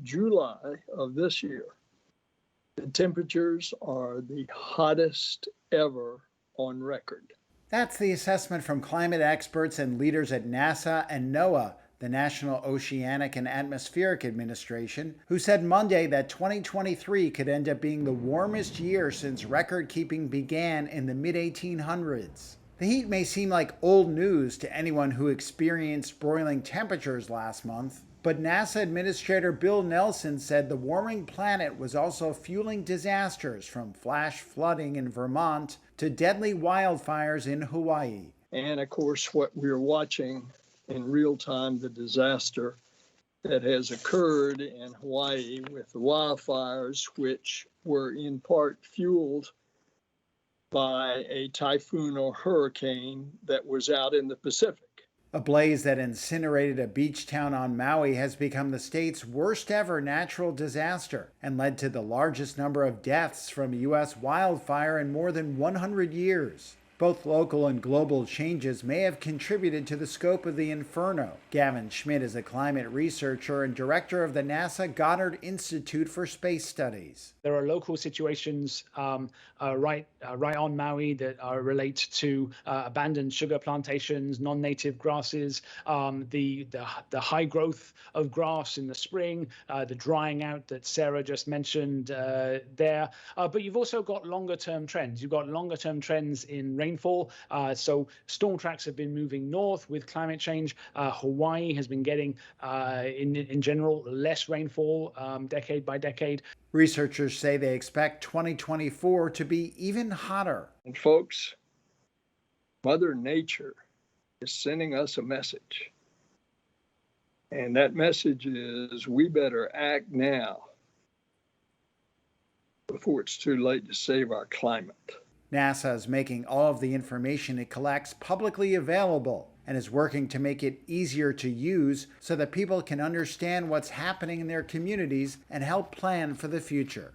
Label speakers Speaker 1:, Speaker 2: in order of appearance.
Speaker 1: July of this year, the temperatures are the hottest ever on record.
Speaker 2: That's the assessment from climate experts and leaders at NASA and NOAA, the National Oceanic and Atmospheric Administration, who said Monday that 2023 could end up being the warmest year since record keeping began in the mid 1800s. The heat may seem like old news to anyone who experienced broiling temperatures last month, but NASA Administrator Bill Nelson said the warming planet was also fueling disasters from flash flooding in Vermont to deadly wildfires in Hawaii.
Speaker 1: And of course, what we're watching in real time, the disaster that has occurred in Hawaii with the wildfires, which were in part fueled by a typhoon or hurricane that was out in the Pacific.
Speaker 2: A blaze that incinerated a beach town on Maui has become the state's worst ever natural disaster and led to the largest number of deaths from a U.S. wildfire in more than 100 years. Both local and global changes may have contributed to the scope of the inferno. Gavin Schmidt is a climate researcher and director of the NASA Goddard Institute for Space Studies.
Speaker 3: There are local situations right on Maui that relate to abandoned sugar plantations, non-native grasses, the high growth of grass in the spring, the drying out that Sarah just mentioned there. But you've also got longer-term trends. You've got longer-term trends in rainfall. So storm tracks have been moving north with climate change. Hawaii has been getting, in general, less rainfall decade by decade.
Speaker 2: Researchers say they expect 2024 to be even hotter.
Speaker 1: And folks, Mother Nature is sending us a message. And that message is we better act now before it's too late to save our climate.
Speaker 2: NASA is making all of the information it collects publicly available and is working to make it easier to use so that people can understand what's happening in their communities and help plan for the future.